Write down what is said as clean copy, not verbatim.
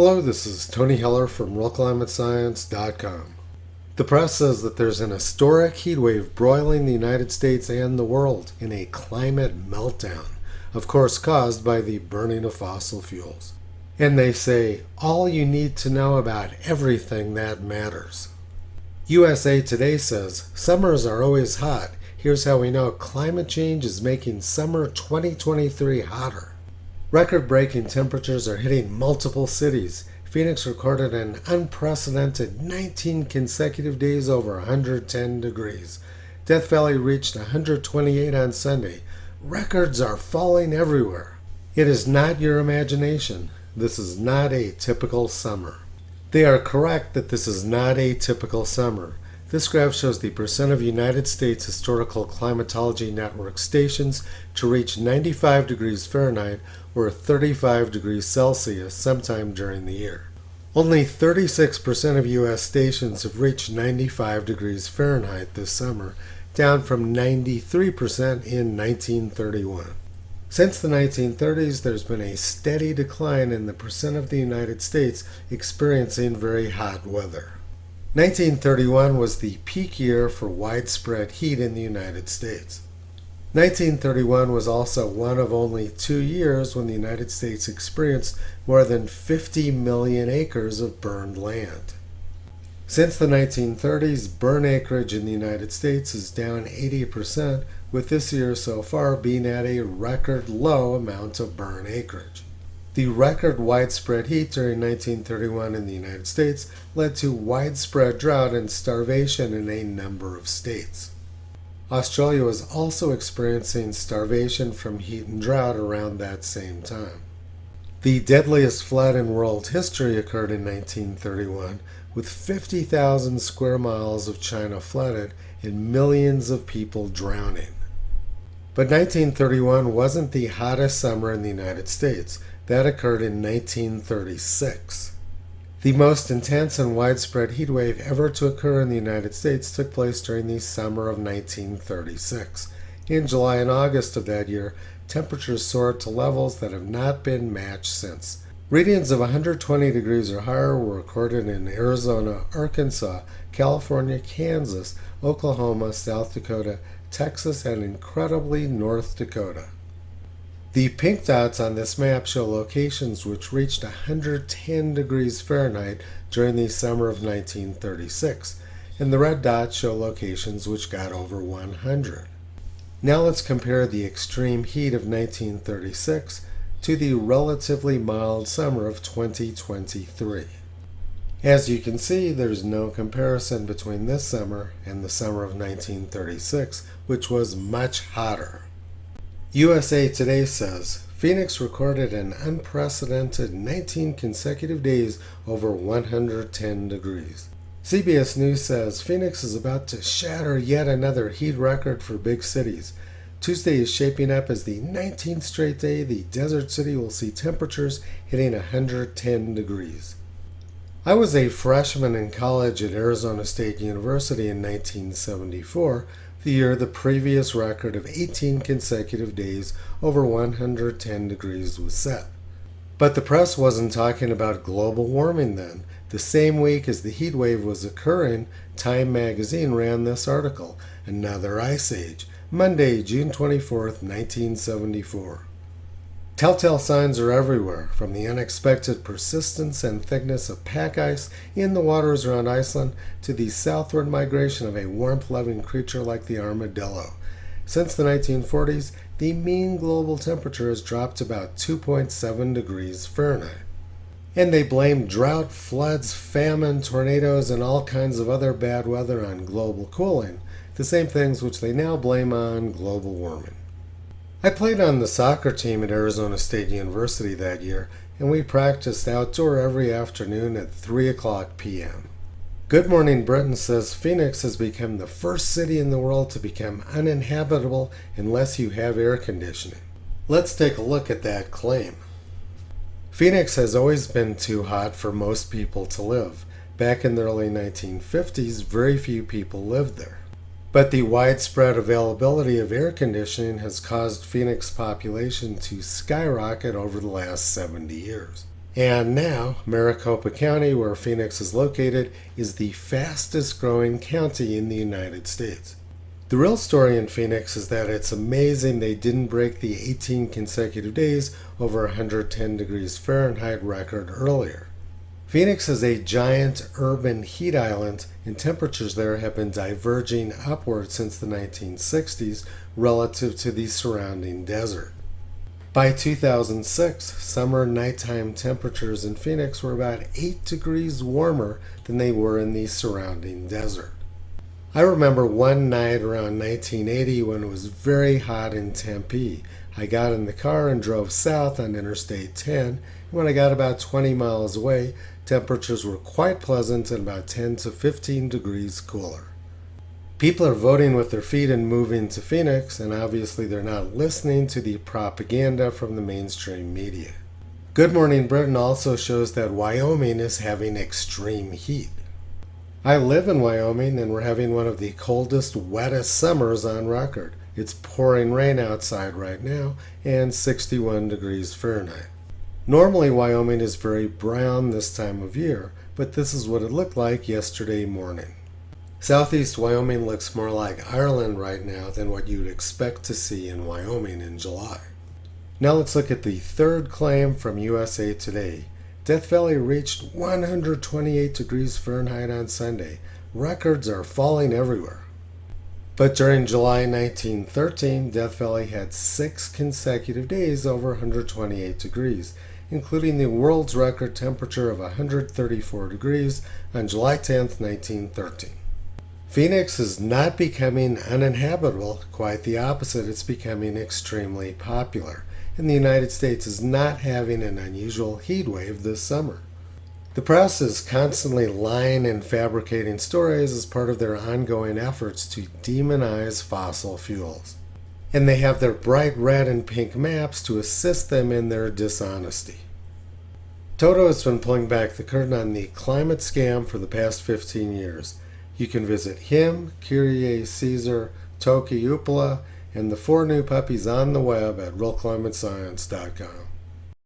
Hello, this is Tony Heller from RealClimateScience.com. The press says that there's an historic heat wave broiling the United States and the world in a climate meltdown, of course caused by the burning of fossil fuels. And they say, all you need to know about everything that matters. USA Today says, summers are always hot. Here's how we know climate change is making summer 2023 hotter. Record-breaking temperatures are hitting multiple cities. Phoenix recorded an unprecedented 19 consecutive days over 110 degrees. Death Valley reached 128 on Sunday. Records are falling everywhere. It is not your imagination. This is not a typical summer. They are correct that this is not a typical summer. This graph shows the percent of United States Historical Climatology Network stations to reach 95 degrees Fahrenheit or 35 degrees Celsius sometime during the year. Only 36% of U.S. stations have reached 95 degrees Fahrenheit this summer, down from 93% in 1931. Since the 1930s, there's been a steady decline in the percent of the United States experiencing very hot weather. 1931 was the peak year for widespread heat in the United States. 1931 was also one of only 2 years when the United States experienced more than 50 million acres of burned land. Since the 1930s, burn acreage in the United States is down 80%, with this year so far being at a record low amount of burn acreage. The record widespread heat during 1931 in the United States led to widespread drought and starvation in a number of states. Australia was also experiencing starvation from heat and drought around that same time. The deadliest flood in world history occurred in 1931, with 50,000 square miles of China flooded and millions of people drowning. But 1931 wasn't the hottest summer in the United States. That occurred in 1936. The most intense and widespread heat wave ever to occur in the United States took place during the summer of 1936. In July and August of that year, temperatures soared to levels that have not been matched since. Readings of 120 degrees or higher were recorded in Arizona, Arkansas, California, Kansas, Oklahoma, South Dakota, Texas, and incredibly North Dakota. The pink dots on this map show locations which reached 110 degrees Fahrenheit during the summer of 1936, and the red dots show locations which got over 100. Now let's compare the extreme heat of 1936 to the relatively mild summer of 2023. As you can see, there's no comparison between this summer and the summer of 1936, which was much hotter. USA Today says, Phoenix recorded an unprecedented 19 consecutive days over 110 degrees. CBS News says, Phoenix is about to shatter yet another heat record for big cities. Tuesday is shaping up as the 19th straight day the desert city will see temperatures hitting 110 degrees. I was a freshman in college at Arizona State University in 1974, the year the previous record of 18 consecutive days over 110 degrees was set. But the press wasn't talking about global warming then. The same week as the heat wave was occurring, Time magazine ran this article, Another Ice Age, Monday, June 24, 1974. Telltale signs are everywhere, from the unexpected persistence and thickness of pack ice in the waters around Iceland to the southward migration of a warmth-loving creature like the armadillo. Since the 1940s, the mean global temperature has dropped to about 2.7 degrees Fahrenheit. And they blame drought, floods, famine, tornadoes, and all kinds of other bad weather on global cooling, the same things which they now blame on global warming. I played on the soccer team at Arizona State University that year, and we practiced outdoor every afternoon at 3 o'clock p.m. Good Morning Britain says Phoenix has become the first city in the world to become uninhabitable unless you have air conditioning. Let's take a look at that claim. Phoenix has always been too hot for most people to live. Back in the early 1950s, very few people lived there. But the widespread availability of air conditioning has caused Phoenix population to skyrocket over the last 70 years. And now, Maricopa County, where Phoenix is located, is the fastest growing county in the United States. The real story in Phoenix is that it's amazing they didn't break the 18 consecutive days over 110 degrees Fahrenheit record earlier. Phoenix is a giant urban heat island, and temperatures there have been diverging upward since the 1960s relative to the surrounding desert. By 2006, summer nighttime temperatures in Phoenix were about 8 degrees warmer than they were in the surrounding desert. I remember one night around 1980 when it was very hot in Tempe. I got in the car and drove south on Interstate 10, and when I got about 20 miles away, temperatures were quite pleasant and about 10 to 15 degrees cooler. People are voting with their feet and moving to Phoenix, and obviously they're not listening to the propaganda from the mainstream media. Good Morning Britain also shows that Wyoming is having extreme heat. I live in Wyoming, and we're having one of the coldest, wettest summers on record. It's pouring rain outside right now, and 61 degrees Fahrenheit. Normally, Wyoming is very brown this time of year, but this is what it looked like yesterday morning. Southeast Wyoming looks more like Ireland right now than what you'd expect to see in Wyoming in July. Now let's look at the third claim from USA Today. Death Valley reached 128 degrees Fahrenheit on Sunday. Records are falling everywhere. But during July 1913, Death Valley had 6 consecutive days over 128 degrees, including the world's record temperature of 134 degrees on July 10, 1913. Phoenix is not becoming uninhabitable, quite the opposite, it's becoming extremely popular, and the United States is not having an unusual heat wave this summer. The press is constantly lying and fabricating stories as part of their ongoing efforts to demonize fossil fuels. And they have their bright red and pink maps to assist them in their dishonesty. Toto has been pulling back the curtain on the climate scam for the past 15 years. You can visit him, Kyrie Caesar, Toki Upala, and the 4 new puppies on the web at realclimatescience.com.